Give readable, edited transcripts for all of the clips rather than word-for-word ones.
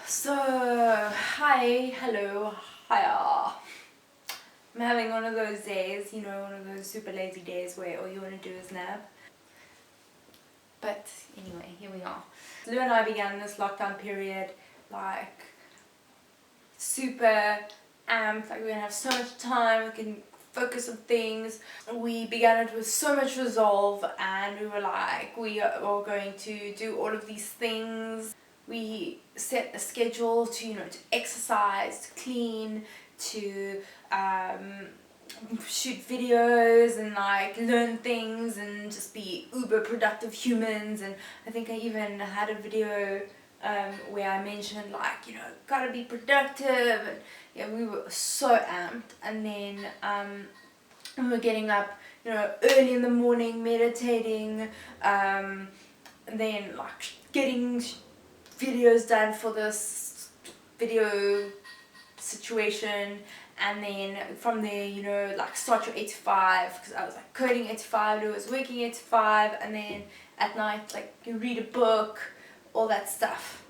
So, hello, hiya. I'm having one of those days, one of those super lazy days where all you want to do is nap. But anyway, here we are. Lou and I began this lockdown period like super amped, like we're gonna have so much time, we can focus on things. We began it with so much resolve and we were like, we are all going to do all of these things. We set a schedule to, to exercise, to clean, to shoot videos and like learn things and just be uber productive humans. And I think I even had a video where I mentioned like, gotta be productive, and yeah, we were so amped. And then we were getting up, early in the morning, meditating, and then like getting videos done for this video situation. And then from there, like start your 8 to 5, because I was like coding 8 to 5, I was working 8 to 5, and then at night like you read a book, all that stuff.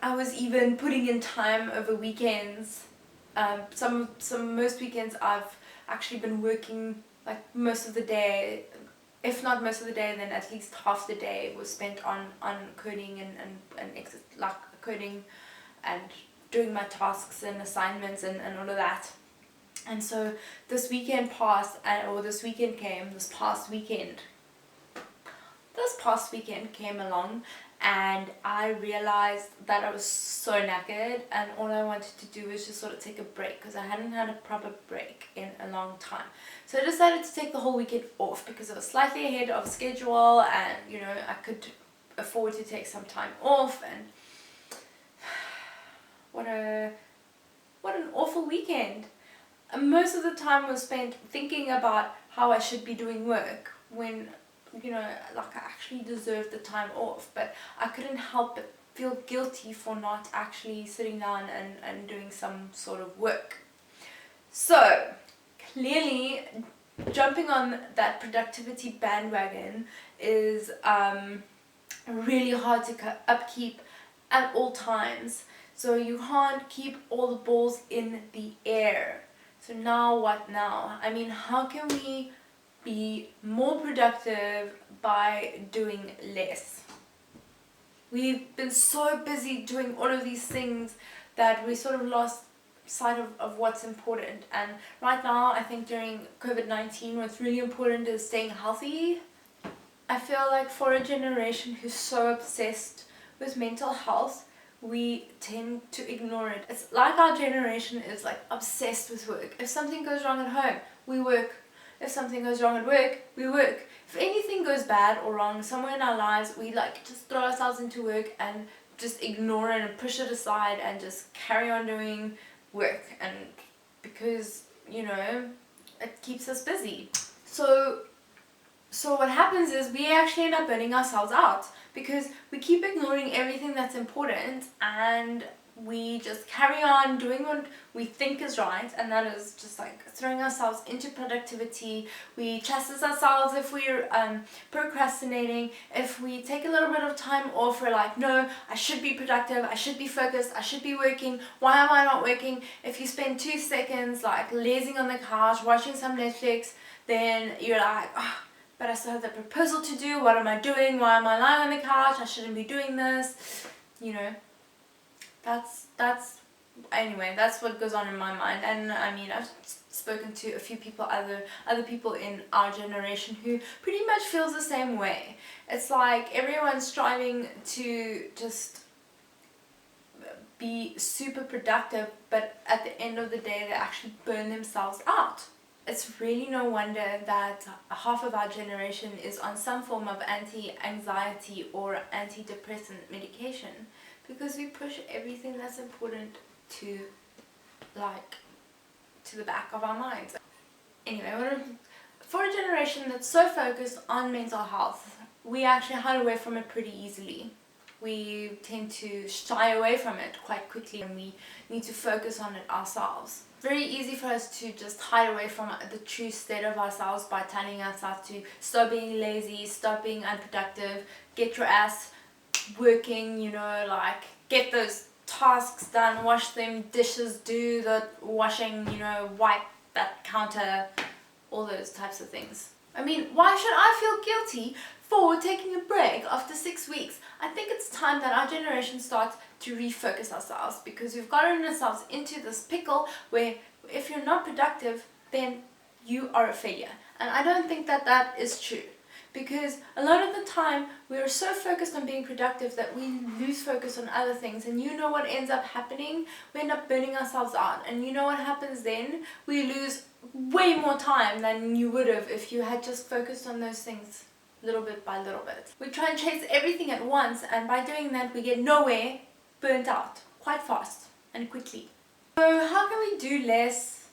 I was even putting in time over weekends. Most weekends I've actually been working like most of the day. If not most of the day, then at least half the day was spent on coding and like coding and doing my tasks and assignments and all of that. And so this weekend passed, this past weekend came along, and I realized that I was so knackered and all I wanted to do was just sort of take a break, because I hadn't had a proper break in a long time. So I decided to take the whole weekend off because I was slightly ahead of schedule, and I could afford to take some time off. And what an awful weekend. And most of the time was spent thinking about how I should be doing work when like I actually deserved the time off, but I couldn't help but feel guilty for not actually sitting down and doing some sort of work. So clearly jumping on that productivity bandwagon is really hard to upkeep at all times. So you can't keep all the balls in the air. So now what now? I mean, how can we be more productive by doing less? We've been so busy doing all of these things that we sort of lost sight of what's important. And right now, I think during COVID-19, what's really important is staying healthy. I feel like for a generation who's so obsessed with mental health, we tend to ignore it. It's like our generation is like obsessed with work. If something goes wrong at home, we work. If something goes wrong at work, we work. If anything goes bad or wrong somewhere in our lives, we like just throw ourselves into work and just ignore it and push it aside and just carry on doing work. And because, it keeps us busy. So what happens is we actually end up burning ourselves out because we keep ignoring everything that's important, and we just carry on doing what we think is right, and that is just like throwing ourselves into productivity. We chastise ourselves if we're procrastinating. If we take a little bit of time off, we're like, no, I should be productive, I should be focused, I should be working. Why am I not working? If you spend 2 seconds like lazing on the couch watching some Netflix, then you're like, oh, but I still have the proposal to do. What am I doing? Why am I lying on the couch? I shouldn't be doing this. Anyway, that's what goes on in my mind. And I mean, I've spoken to a few people, other people in our generation who pretty much feels the same way. It's like everyone's striving to just be super productive, but at the end of the day, they actually burn themselves out. It's really no wonder that half of our generation is on some form of anti-anxiety or antidepressant medication, because we push everything that's important to the back of our minds. Anyway, for a generation that's so focused on mental health, we actually hide away from it pretty easily. We tend to shy away from it quite quickly, and we need to focus on it ourselves. Very easy for us to just hide away from the true state of ourselves by telling ourselves to stop being lazy, stop being unproductive, get your ass working, you know, like get those tasks done, wash them dishes, do the washing, you know, wipe that counter, all those types of things. I mean, why should I feel guilty for taking a break after 6 weeks? I think it's time that our generation starts to refocus ourselves, because we've gotten ourselves into this pickle where if you're not productive, then you are a failure. And I don't think that that is true, because a lot of the time we are so focused on being productive that we lose focus on other things. And you know what ends up happening? We end up burning ourselves out. And you know what happens then? We lose way more time than you would have if you had just focused on those things little bit by little bit. We try and chase everything at once, and by doing that we get nowhere, burnt out quite fast and quickly. So how can we do less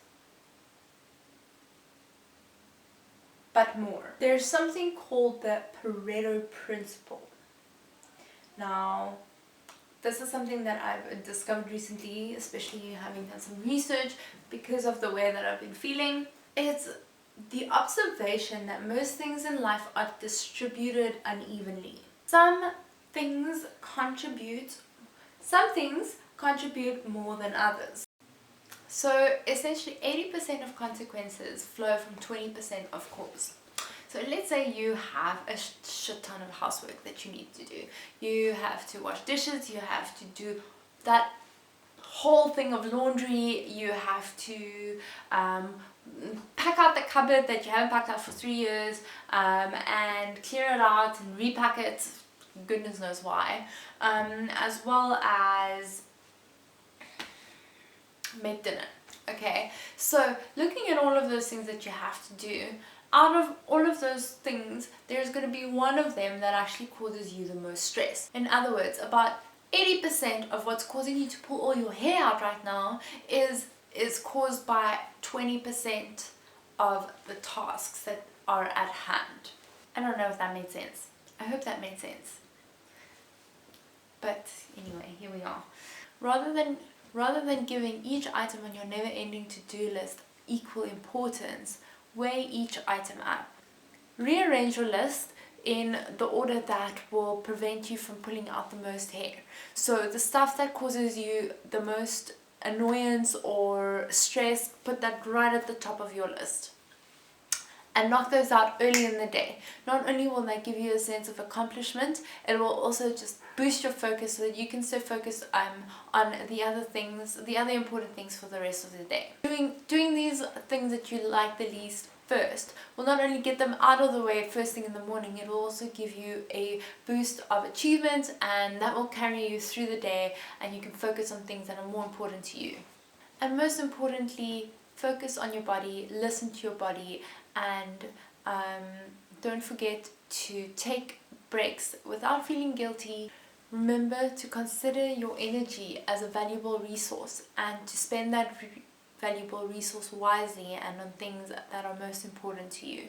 but more? There's something called the Pareto principle. Now, this is something that I've discovered recently, especially having done some research because of the way that I've been feeling. It's the observation that most things in life are distributed unevenly. Some things contribute more than others. So essentially 80% of consequences flow from 20% of cause. So let's say you have a shit ton of housework that you need to do. You have to wash dishes, you have to do that whole thing of laundry, you have to pack out the cupboard that you haven't packed out for 3 years, and clear it out and repack it, goodness knows why, as well as make dinner. Okay, so looking at all of those things that you have to do, out of all of those things, there's going to be one of them that actually causes you the most stress. In other words, about 80% of what's causing you to pull all your hair out right now is caused by 20% of the tasks that are at hand. I don't know if that made sense. I hope that made sense. But anyway, here we are. Rather than giving each item on your never-ending to-do list equal importance, weigh each item up. Rearrange your list in the order that will prevent you from pulling out the most hair. So the stuff that causes you the most annoyance or stress, put that right at the top of your list. And knock those out early in the day. Not only will that give you a sense of accomplishment, it will also just boost your focus so that you can stay focused on the other things, the other important things for the rest of the day. Doing these things that you like the least first will not only get them out of the way first thing in the morning, it will also give you a boost of achievement, and that will carry you through the day, and you can focus on things that are more important to you. And most importantly, focus on your body, listen to your body, and don't forget to take breaks without feeling guilty. Remember to consider your energy as a valuable resource, and to spend that valuable resource wisely and on things that are most important to you.